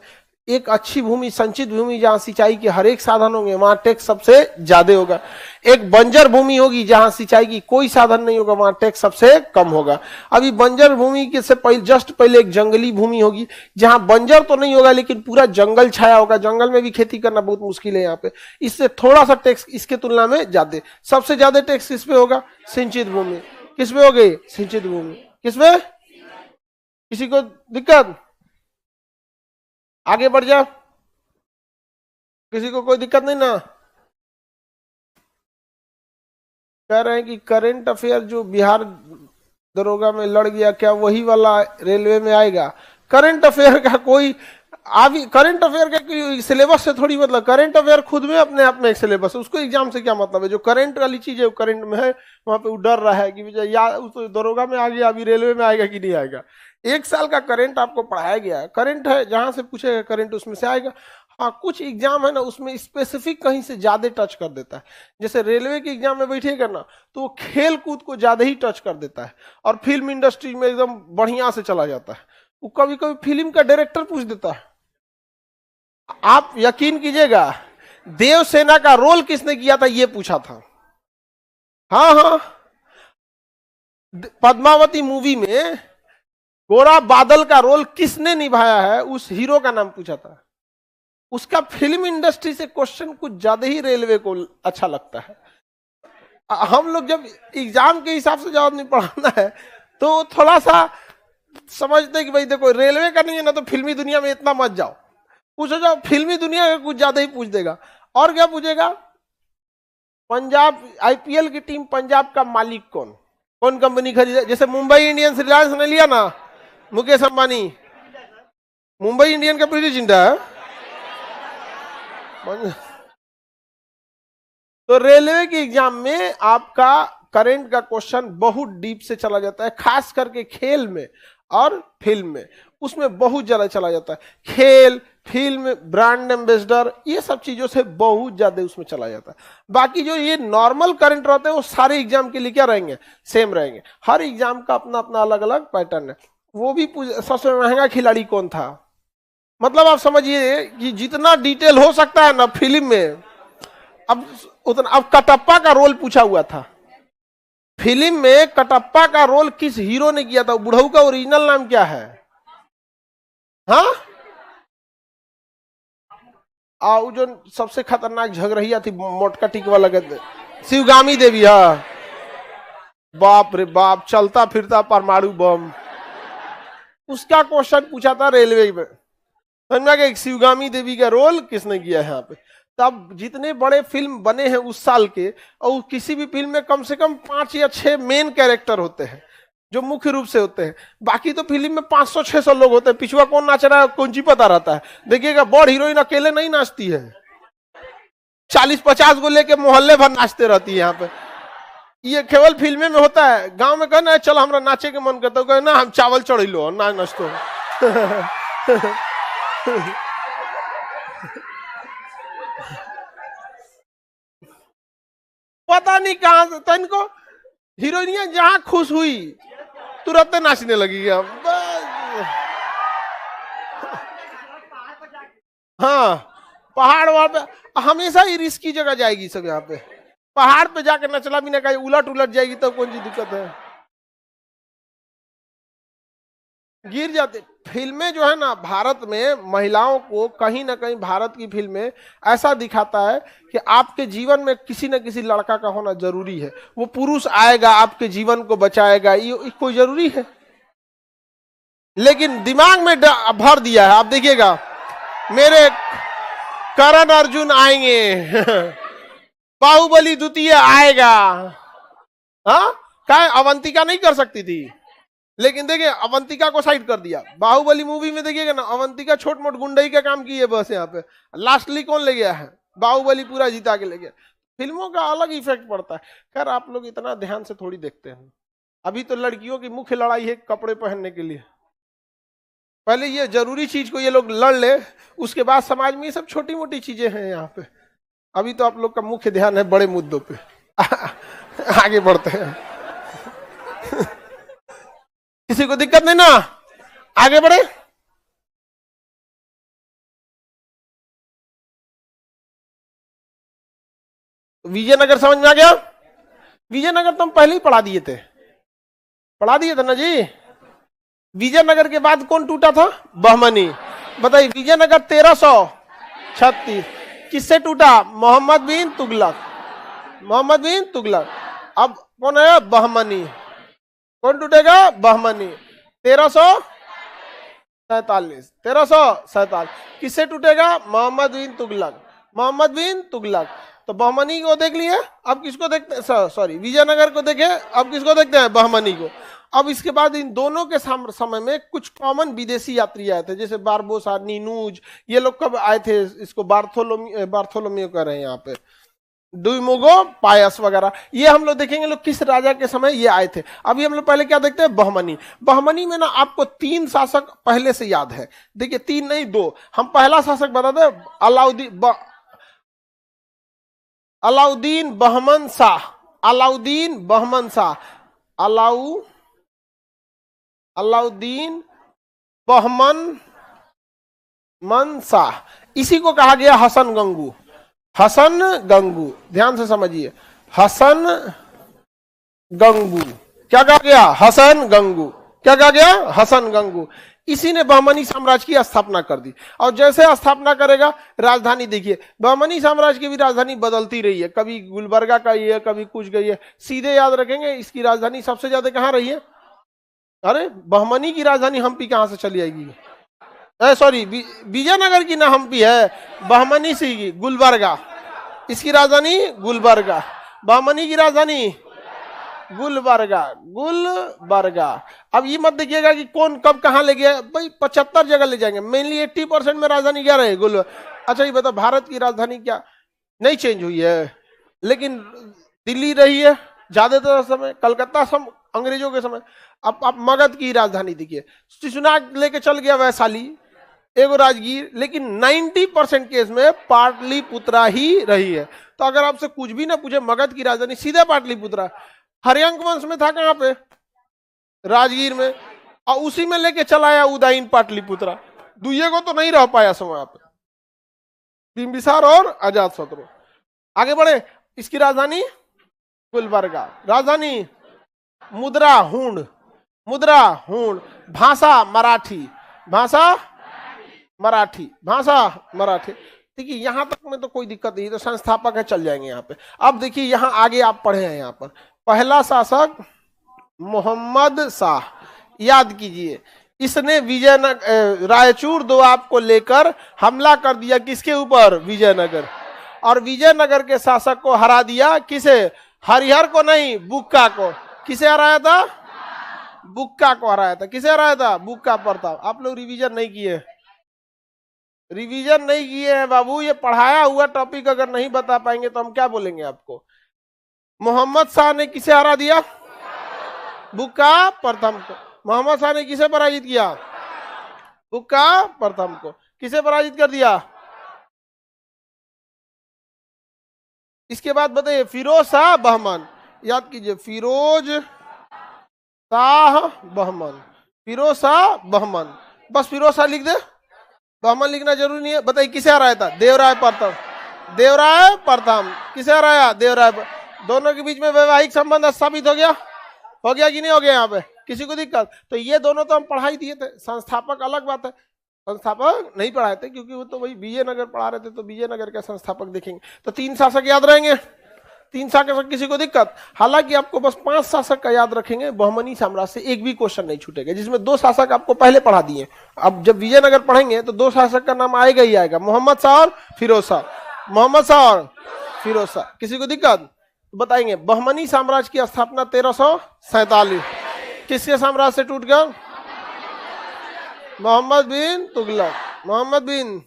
एक अच्छी भूमि, संचित भूमि, जहां सिंचाई के हर एक साधन होंगे, वहां टैक्स सबसे ज्यादा होगा। एक बंजर भूमि होगी, जहां सिंचाई की कोई साधन नहीं होगा, वहां टैक्स सबसे कम होगा। अभी बंजर भूमि के से पहले, जस्ट पहले एक जंगली भूमि होगी, जहां बंजर तो नहीं होगा लेकिन पूरा जंगल छाया होगा, जंगल में भी खेती करना बहुत मुश्किल है यहाँ पे, इससे थोड़ा सा टैक्स इसके तुलना में ज्यादा। सबसे ज्यादा टैक्स किस पे होगा? सिंचित भूमि। किस पे हो गई? सिंचित भूमि। किस पे? किसी को दिक्कत? आगे बढ़ जा, किसी को कोई दिक्कत नहीं ना? कह रहे हैं कि करंट अफेयर जो बिहार दरोगा में लड़ गया, क्या वही वाला रेलवे में आएगा? करंट अफेयर का कोई अभी, करंट अफेयर का सिलेबस से थोड़ी मतलब, करंट अफेयर खुद में अपने आप में एक सिलेबस है, उसको एग्जाम से क्या मतलब है? जो करंट वाली चीज है वो करंट में है, वहां पे वो डर रहा है कि या तो दरोगा में आ गया, अभी रेलवे में आएगा कि नहीं आएगा। 1 साल का करंट आपको पढ़ाया गया है, करंट है, जहां से पूछेगा करंट उसमें से आएगा। हाँ, कुछ एग्जाम है ना उसमें स्पेसिफिक कहीं से ज्यादा टच कर देता है, जैसे रेलवे के एग्जाम में बैठिएगा ना तो वो खेल कूद को ज्यादा ही टच कर देता है, और फिल्म इंडस्ट्री में एकदम बढ़िया से चला जाता है। वो कभी कभी फिल्म का डायरेक्टर पूछ देता है। आप यकीन कीजिएगा, देवसेना का रोल किसने किया था ये पूछा था। हाँ हाँ, पद्मावती मूवी में गोरा बादल का रोल किसने निभाया है, उस हीरो का नाम पूछा था। उसका फिल्म इंडस्ट्री से क्वेश्चन कुछ ज्यादा ही रेलवे को अच्छा लगता है। हम लोग जब एग्जाम के हिसाब से जवाब नहीं पढ़ाना है तो थोड़ा सा समझते कि भाई देखो रेलवे का नहीं है ना, तो फिल्मी दुनिया में इतना मत जाओ, पूछो जाओ फिल्मी दुनिया का कुछ ज्यादा ही पूछ देगा। और क्या पूछेगा, पंजाब आईपीएल की टीम पंजाब का मालिक कौन, कौन कंपनी खरीदा, जैसे मुंबई इंडियंस रिलायंस ने लिया ना, मुकेश अंबानी, मुंबई इंडियन का प्रेसिडेंट है। तो रेलवे के एग्जाम में आपका करंट का क्वेश्चन बहुत डीप से चला जाता है, खास करके खेल में और फिल्म में, उसमें बहुत ज्यादा चला जाता है। खेल, फिल्म, ब्रांड एम्बेसडर, ये सब चीजों से बहुत ज्यादा उसमें चला जाता है। बाकी जो ये नॉर्मल करंट रहते हैं वो सारे एग्जाम के लिए क्या रहेंगे, सेम रहेंगे। हर एग्जाम का अपना अपना अलग अलग पैटर्न है। वो भी सबसे महंगा खिलाड़ी कौन था, मतलब आप समझिए कि जितना डिटेल हो सकता है ना फिल्म में, अब उतना। अब कटप्पा का रोल पूछा हुआ था फिल्म में, कटप्पा का रोल किस हीरो ने किया था, बुढ़ऊ का ओरिजिनल नाम क्या है? हाँ, आओ जो सबसे खतरनाक झगड़िया थी मोटका टिक वाला, शिवगामी देवी। हाँ, बाप रे बाप, चलता फिरता परमाणु बम, उसका क्वेश्चन पूछा था रेलवे में। समझा कि शिवगामी देवी का रोल किसने किया है यहाँ पे। तब जितने बड़े फिल्म बने हैं उस साल के, और किसी भी फिल्म में कम से कम 5 या 6 मेन कैरेक्टर होते हैं जो मुख्य रूप से होते हैं। बाकी तो फिल्म में 500-600 लोग होते हैं, पिछवा कौन नाच रहा है कौन सी पता रहता है। देखिएगा बड़ हीरोइन अकेले नहीं नाचती है, 40-50 को लेके मोहल्ले भर नाचते रहती है यहाँ पे। ये केवल फिल्में में होता है। गांव में कहना है चल हमरा नाचे के मन करता है, ना हम चावल चढ़ लो ना नाचतो। पता नहीं कहां से तो इनको हीरोइनिया जहां खुश हुई तुरंत नाचने लगी। हाँ, पहाड़ वहां पे हमेशा ही रिस्की जगह जाएगी सब। यहाँ पे पहाड़ पे जाकर नचला भी ना, कहीं उलट उलट जाएगी तो कौन सी दिक्कत है, गिर जाते। फिल्में जो है ना भारत में महिलाओं को कहीं ना कहीं, भारत की फिल्में ऐसा दिखाता है कि आपके जीवन में किसी न किसी लड़का का होना जरूरी है। वो पुरुष आएगा आपके जीवन को बचाएगा, ये कोई जरूरी है, लेकिन दिमाग में भर दिया है। आप देखिएगा मेरे करण अर्जुन आएंगे, बाहुबली द्वितीय आएगा। हाँ, क्या अवंतिका नहीं कर सकती थी, लेकिन देखिए अवंतिका को साइड कर दिया। बाहुबली मूवी में देखिएगा ना, अवंतिका छोट मोट गुंडई का काम की है बस। यहाँ पे लास्टली कौन ले गया है, बाहुबली पूरा जीता के ले गया। फिल्मों का अलग इफेक्ट पड़ता है। खैर आप लोग इतना ध्यान से थोड़ी देखते हैं। अभी तो लड़कियों की मुख्य लड़ाई है कपड़े पहनने के लिए। पहले ये जरूरी चीज को ये लोग लड़ ले, उसके बाद समाज में ये सब छोटी मोटी चीजें हैं यहाँ पे। अभी तो आप लोग का मुख्य ध्यान है बड़े मुद्दों पे। आगे बढ़ते हैं। किसी को दिक्कत नहीं ना, आगे बढ़े। विजयनगर समझ में आ गया? विजयनगर तो हम पहले ही पढ़ा दिए थे ना जी। विजयनगर के बाद कौन टूटा था? बहमनी। बताइए विजयनगर 1336 किससे टूटा? मोहम्मद बिन तुगलक। अब कौन है? बहमनी। कौन टूटेगा? बहमनी। 1347 किससे टूटेगा? मोहम्मद बिन तुगलक। तो बहमनी को देख लिए, अब किसको देखते हैं? सॉरी, विजयनगर को देखे, अब किसको देखते हैं? बहमनी को। अब इसके बाद इन दोनों के समय में कुछ कॉमन विदेशी यात्री आए थे, जैसे बारबोसा, नीनूज, ये लोग कब आए थे? इसको बार्थोलोमियो कह रहे हैं यहाँ पे, दुइमोगो पायस वगैरह, ये हम लोग देखेंगे लोग किस राजा के समय ये आए थे। अभी हम लोग पहले क्या देखते हैं? बहमनी में ना आपको 3 शासक पहले से याद है। देखिए 3 नहीं 2, हम पहला शासक बता दें, अलाउद्दीन बहमन शाह। अलाउद्दीन बहमन शाह। इसी को कहा गया हसन गंगू। ध्यान से समझिए, हसन गंगू। क्या कहा गया? हसन गंगू। क्या कहा गया? हसन गंगू। इसी ने बहमनी साम्राज्य की स्थापना कर दी। और जैसे स्थापना करेगा, राजधानी देखिए, बहमनी साम्राज्य की भी राजधानी बदलती रही है, कभी गुलबर्गा का ही है, कभी कुछ गई है। सीधे याद रखेंगे, इसकी राजधानी सबसे ज्यादा कहाँ रही है? अरे बहमनी की राजधानी हम्पी कहां से चली आएगी? सॉरी, विजयनगर की ना हम्पी है, बहमनी से गुलबर्गा। इसकी राजधानी गुलबर्गा, बहमनी की राजधानी गुलबर्गा। गुलबर्गा। अब ये मत देखिएगा कि कौन कब कहां ले गया भाई, 75 जगह ले जाएंगे, मेनली 80% में राजधानी क्या रहे? गुल। अच्छा ये बताओ, भारत की राजधानी क्या नहीं चेंज हुई है? लेकिन दिल्ली रही है ज्यादातर समय, कलकत्ता अंग्रेजों के समय। अब आप मगध की राजधानी देखिए, शिशुनाग लेके चल गया वैशाली, एगो राजगीर, लेकिन 90% केस में पाटलिपुत्रा ही रही है। तो अगर आपसे कुछ भी ना पूछे, मगध की राजधानी सीधे पाटलिपुत्रा। हरियांक वंश में था कहां पे? राजगीर में, और उसी में लेके चला आया उदयन पाटलिपुत्रा। दुइये को तो नहीं रह पाया समय पे, बिंबिसार और अजातशत्रु। आगे बढ़े, इसकी राजधानी गुलबर्गा। राजधानी मुद्रा हुंड। मुद्रा हुंड। भाषा मराठी। भाषा मराठी। भाषा मराठी। देखिए यहां तक में तो कोई दिक्कत नहीं, तो संस्थापक है, चल जाएंगे यहाँ पे। अब देखिए यहाँ आगे आप पढ़े हैं, यहाँ पर पहला शासक मोहम्मद शाह, याद कीजिए, इसने विजयनगर रायचूर दोआब को लेकर हमला कर दिया। किसके ऊपर? विजयनगर। और विजयनगर के शासक को हरा दिया। किसे? हरिहर को नहीं, बुक्का को। किसे हराया था? बुक्का को हराया था। किसे हराया था? बुक्का प्रताप। आप लोग रिवीजन नहीं किए, रिवीजन नहीं किए हैं बाबू। ये पढ़ाया हुआ टॉपिक अगर नहीं बता पाएंगे तो हम क्या बोलेंगे आपको? मोहम्मद शाह ने किसे हरा दिया? बुक्का प्रथम को। मोहम्मद शाह ने किसे पराजित किया? बुक्का प्रथम को। किसे पराजित कर दिया? इसके बाद बताइए, फिरोज शाह बहमन। याद कीजिए, फिरोज शाह बहमन। फिरोज शाह बहमन, बस फिरोज शाह लिख दे, बहमन लिखना जरूरी नहीं है। बताइए किसे हराया था? देवराय प्रथम। देवराय प्रथम। किसे हराया? देवराय। दोनों के बीच में वैवाहिक संबंध स्थापित हो गया कि नहीं हो गया? यहाँ पे किसी को दिक्कत? तो ये दोनों तो हम पढ़ाई दिए थे। संस्थापक अलग बात है, संस्थापक नहीं पढ़ाए थे, क्योंकि वो तो वही विजयनगर पढ़ा रहे थे, तो विजयनगर के संस्थापक देखेंगे। तो 3 शासक याद रहेंगे, 3 शासक, किसी को दिक्कत? हालांकि आपको बस 5 शासक का याद रखेंगे, बहमनी साम्राज्य से एक भी क्वेश्चन नहीं छूटेगा, जिसमें 2 शासक आपको पहले पढ़ा दिए। अब जब विजयनगर पढ़ेंगे तो 2 शासक का नाम आएगा ही आएगा, मोहम्मद शाह और फिरोज शाह। मोहम्मद शाह और फिरोज शाह। किसी को दिक्कत? बताएंगे। बहमनी साम्राज्य की स्थापना 1347। किसके साम्राज्य से टूट गया? मोहम्मद बिन तुगलक। मोहम्मद बिन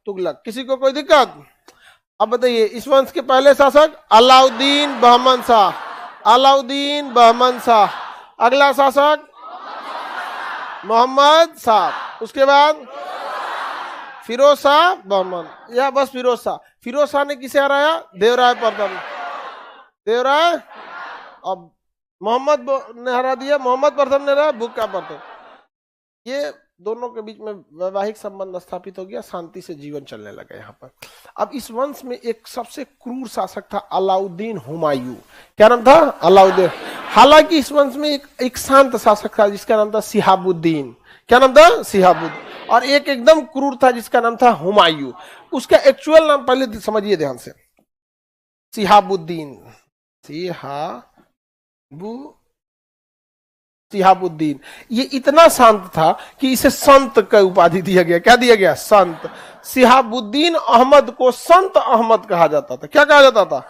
तुगलक। किसी को कोई दिक्कत? अब बताइए, इस वंश के पहले शासक अलाउद्दीन बहमन शाह। अलाउद्दीन बहमन शाह। अगला शासक मोहम्मद शाह। उसके बाद फिरोज शाह बहमन, या बस फिरोज शाह। फिरोज शाह ने किसे हराया? देवराय प्रथम। देवराय। अब मोहम्मद ने हरा दिया, मोहम्मद प्रथम ने हराया बुक्का प्रथम। ये दोनों के बीच में वैवाहिक संबंध स्थापित हो गया, शांति से जीवन चलने लगा यहाँ पर। अब इस वंश में एक सबसे क्रूर शासक था अलाउद्दीन हुमायूं। क्या नाम था? अलाउद्दीन। हालांकि इस वंश में एक शांत शासक था जिसका नाम था शिहाबुद्दीन। क्या नाम था? शिहाबुद्दीन। और एक एकदम क्रूर था जिसका नाम था हुमायूं। उसका एक्चुअल नाम पहले समझिए ध्यान से, शिहाबुद्दीन। शिहाबुद्दीन। ये इतना शांत था कि इसे संत का उपाधि दिया गया। क्या दिया गया? संत। शिहाबुद्दीन अहमद को संत अहमद कहा जाता था। क्या कहा जाता था?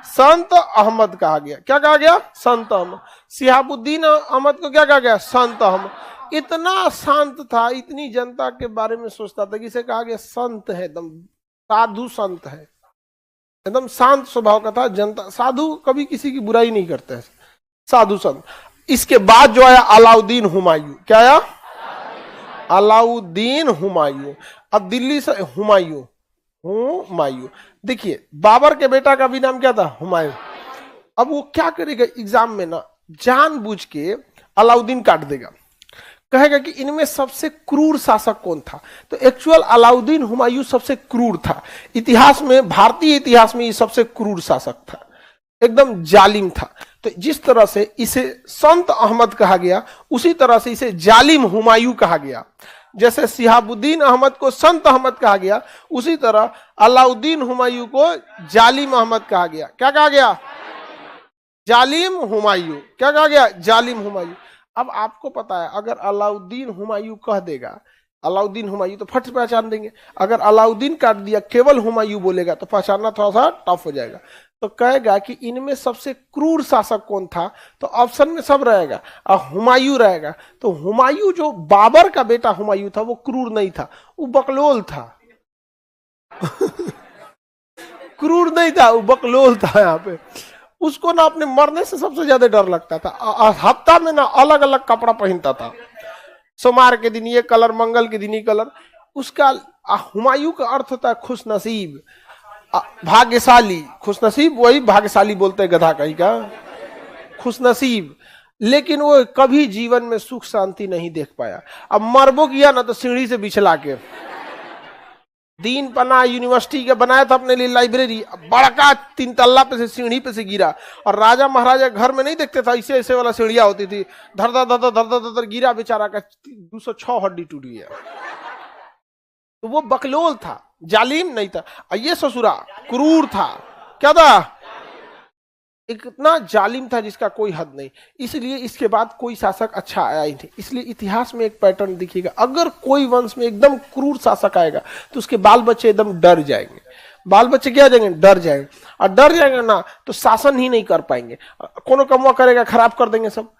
संत अहमद कहा गया। क्या कहा गया? संत अहमद। शिहाबुद्दीन अहमद को क्या कहा गया? संत अहमद। इतना शांत था, इतनी जनता के बारे में सोचता था कि इसे कहा गया संत है, एकदम साधु संत है, एकदम शांत स्वभाव का था। जनता, साधु कभी किसी की बुराई नहीं करते हैं, साधु संत। इसके बाद जो आया अलाउद्दीन हुमायूं। क्या आया? अलाउद्दीन हुमायूं। अब दिल्ली से हुमायूं। देखिए, बाबर के बेटा का भी नाम क्या था? हुमायूं। अब वो क्या करेगा, एग्जाम में ना जानबूझ के अलाउद्दीन काट देगा, कहेगा कि इनमें सबसे क्रूर शासक कौन था। तो एक्चुअल अलाउद्दीन हुमायूं सबसे क्रूर था। इतिहास में, भारतीय इतिहास में ये सबसे क्रूर शासक था, एकदम जालिम था। तो जिस तरह से इसे संत अहमद कहा गया, उसी तरह से इसे जालिम हुमायूं कहा गया। जैसे शिहाबुद्दीन अहमद को संत अहमद कहा गया, उसी तरह अलाउद्दीन हुमायूं को जालिम अहमद कहा गया। क्या कहा गया? जालिम हुमायूं। क्या कहा गया? जालिम हुमायूं। अब आपको पता है, अगर अलाउद्दीन हुमायूं कह देगा, अलाउद्दीन हुमायूं, तो फट से पहचान देंगे। अगर अलाउद्दीन काट दिया, केवल हुमायूं बोलेगा, तो पहचानना थोड़ा सा टफ हो जाएगा। तो कहेगा कि इनमें सबसे क्रूर शासक कौन था, तो ऑप्शन में सब रहेगा और हुमायूं रहेगा। तो हुमायूं, जो बाबर का बेटा हुमायूं था, वो क्रूर नहीं था, वो बकलोल था। क्रूर नहीं था, वो बकलोल था। यहाँ पे उसको ना अपने मरने से सबसे ज्यादा डर लगता था। हफ्ता में ना अलग अलग कपड़ा पहनता था, सोमवार के दिन ये कलर, मंगल के दिन ये कलर। उसका हुमायूं का अर्थ होता है खुशनसीब, भाग्यशाली। खुशनसीब वही भाग्यशाली बोलते हैं, गधा कहीं का, खुशनसीब। लेकिन वो कभी जीवन में सुख शांति नहीं देख पाया। अब मरबो किया ना तो सीढ़ी से बिछला के। दीन पना यूनिवर्सिटी का बनाया था अपने लिए लाइब्रेरी, बड़का 3 तल्ला पे से सीढ़ी पे से गिरा। और राजा महाराजा घर में नहीं देखते था, ऐसे ऐसे वाला सीढ़ियां होती थी, धर धर धर धर धर धर गिरा बेचारा का 206 हड्डी टूट गया। तो वो बकलोल था, जालिम नहीं था। और ये ससुरा क्रूर था। क्या था? इतना जालिम था जिसका कोई हद नहीं। इसलिए इसके बाद कोई शासक अच्छा आया ही नहीं। इसलिए इतिहास में एक पैटर्न दिखेगा, अगर कोई वंश में एकदम क्रूर शासक आएगा तो उसके बाल बच्चे एकदम डर जाएंगे। बाल बच्चे क्या जाएंगे? डर जाएंगे। और डर जाएंगे ना तो शासन ही नहीं कर पाएंगे, कोनो कमुआ करेगा, खराब कर देंगे सब।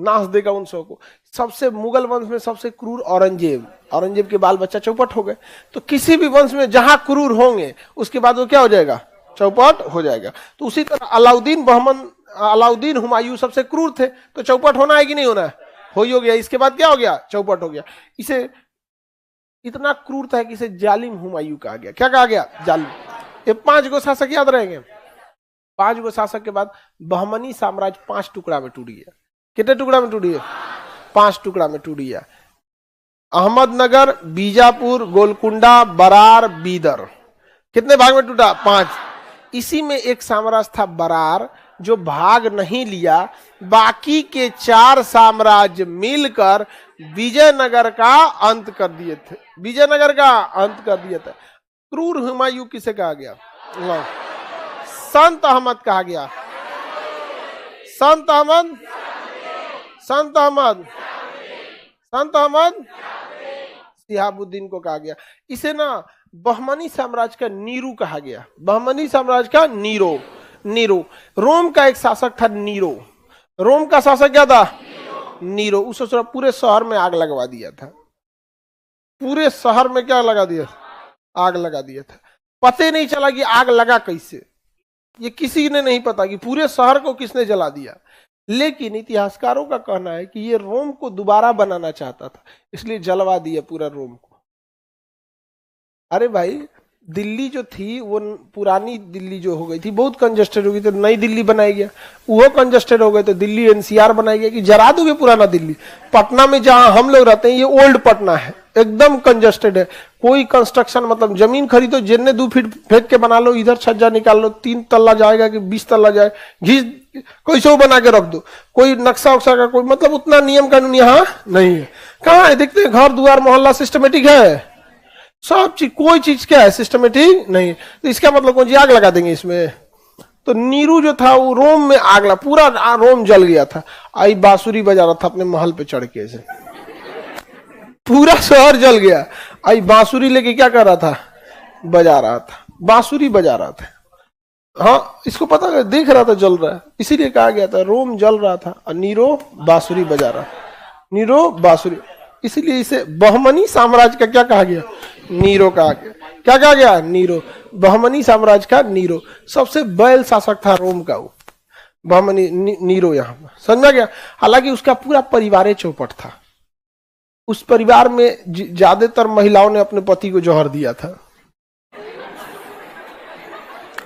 नाश देगा उन सबको। सबसे मुगल वंश में सबसे क्रूर औरंगजेब, औरंगजेब के बाल बच्चा चौपट हो गए। तो किसी भी वंश में जहां क्रूर होंगे, उसके बाद वो क्या हो जाएगा? चौपट हो जाएगा। तो उसी तरह अलाउद्दीन हुमायूं सबसे क्रूर थे, तो चौपट होना है कि नहीं होना है? हो ही हो गया। इसके बाद क्या हो गया? चौपट हो गया। इसे इतना क्रूरता है कि इसे जालिम हुमायूं कहा गया। क्या कहा गया? जालिम। ये 5 गो शासक याद रहेंगे। 5 गो शासक के बाद बहमनी साम्राज्य 5 टुकड़ा में टूट गया। कितने टुकड़ा में टूट गया? 5 टुकड़ा में टूट गया। अहमदनगर, बीजापुर, गोलकुंडा, बरार, बीदर, कितने भाग में टूटा? 5। इसी में एक साम्राज्य था बरार, जो भाग नहीं लिया। बाकी के 4 साम्राज्य मिलकर विजयनगर का अंत कर दिए थे। विजयनगर का अंत कर दिया था। क्रूर हुमायूं किसे कहा गया? संत अहमद कहा गया। संत अहमद, संत अहमद, संत अहमद शिहाबुद्दीन को कहा गया। इसे ना बहमनी साम्राज्य का नीरू कहा गया। बहमनी साम्राज्य का नीरो। नीरो रोम का एक शासक था। नीरो, रोम का शासक क्या था? नीरो। उस पूरे शहर में आग लगवा दिया था। पूरे शहर में क्या लगा दिया? आग लगा दिया था। पता नहीं चला कि आग लगा कैसे, ये किसी ने नहीं पता कि पूरे शहर को किसने जला दिया। लेकिन इतिहासकारों का कहना है कि ये रोम को दोबारा बनाना चाहता था, इसलिए जलवा दिया पूरा रोम को। अरे भाई, दिल्ली जो थी वो पुरानी दिल्ली जो हो गई थी बहुत कंजस्टेड हो गई, तो नई दिल्ली बनाई गया। वो कंजस्टेड हो गए तो दिल्ली एनसीआर बनाई गया कि जरा दोगे पुराना दिल्ली। पटना में जहां हम लोग रहते हैं, ये ओल्ड पटना है, एकदम कंजस्टेड है। कोई कंस्ट्रक्शन, मतलब जमीन खरीदो, जितने 2 फीट फेंक के बना लो, इधर छज्जा निकाल लो, 3 तल्ला जाएगा कि 20 तल्ला जाए, घिस कैसे बना के रख दो। कोई नक्शा उक्सा का कोई मतलब उतना नियम कानून यहाँ नहीं है। कहाँ है? देखते हैं घर द्वार मोहल्ला सिस्टमेटिक है, सब चीज। कोई चीज क्या है सिस्टमेटिक नहीं। तो इसका मतलब कौन सी आग लगा देंगे इसमें? तो नीरू जो था वो रोम में आग लगा, पूरा रोम जल गया था। आई बांसुरी बजा रहा था अपने महल पे चढ़ के, ऐसे पूरा शहर जल गया। आई बांसुरी लेके क्या कर रहा था? बजा रहा था, बांसुरी बजा रहा था। हाँ, इसको पता है, देख रहा था जल रहा है, इसीलिए कहा गया था रोम जल रहा था और नीरो बांसुरी बजा रहा। नीरो बांसुरी, इसलिए इसे बहमनी साम्राज्य का क्या कहा गया? नीरो कहा गया। क्या कहा गया? नीरो। बहमनी साम्राज्य का नीरो। सबसे बैल शासक था रोम का वो बहमनी नीरो। यहाँ पर समझ में गया। हालांकि उसका पूरा परिवार चौपट था। उस परिवार में ज्यादातर महिलाओं ने अपने पति को जौहर दिया था।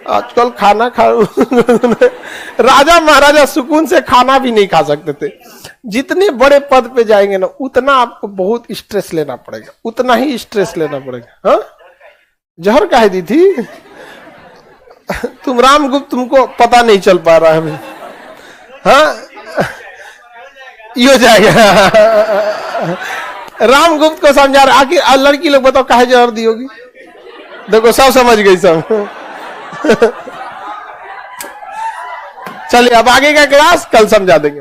आजकल खाना खा राजा महाराजा सुकून से खाना भी नहीं खा सकते थे। जितने बड़े पद पे जाएंगे ना, उतना आपको बहुत स्ट्रेस लेना पड़ेगा, उतना ही स्ट्रेस लेना पड़ेगा। हाँ, जहर काहे दी थी? तुम रामगुप्त, तुमको पता नहीं चल पा रहा है अभी। हाँ ये हो जाएगा। रामगुप्त को समझा रहा, आखिर लड़की लोग बताओ काहे जहर दी होगी। देखो सब समझ गई सब। चलिए अब आगे का क्लास कल समझा देंगे।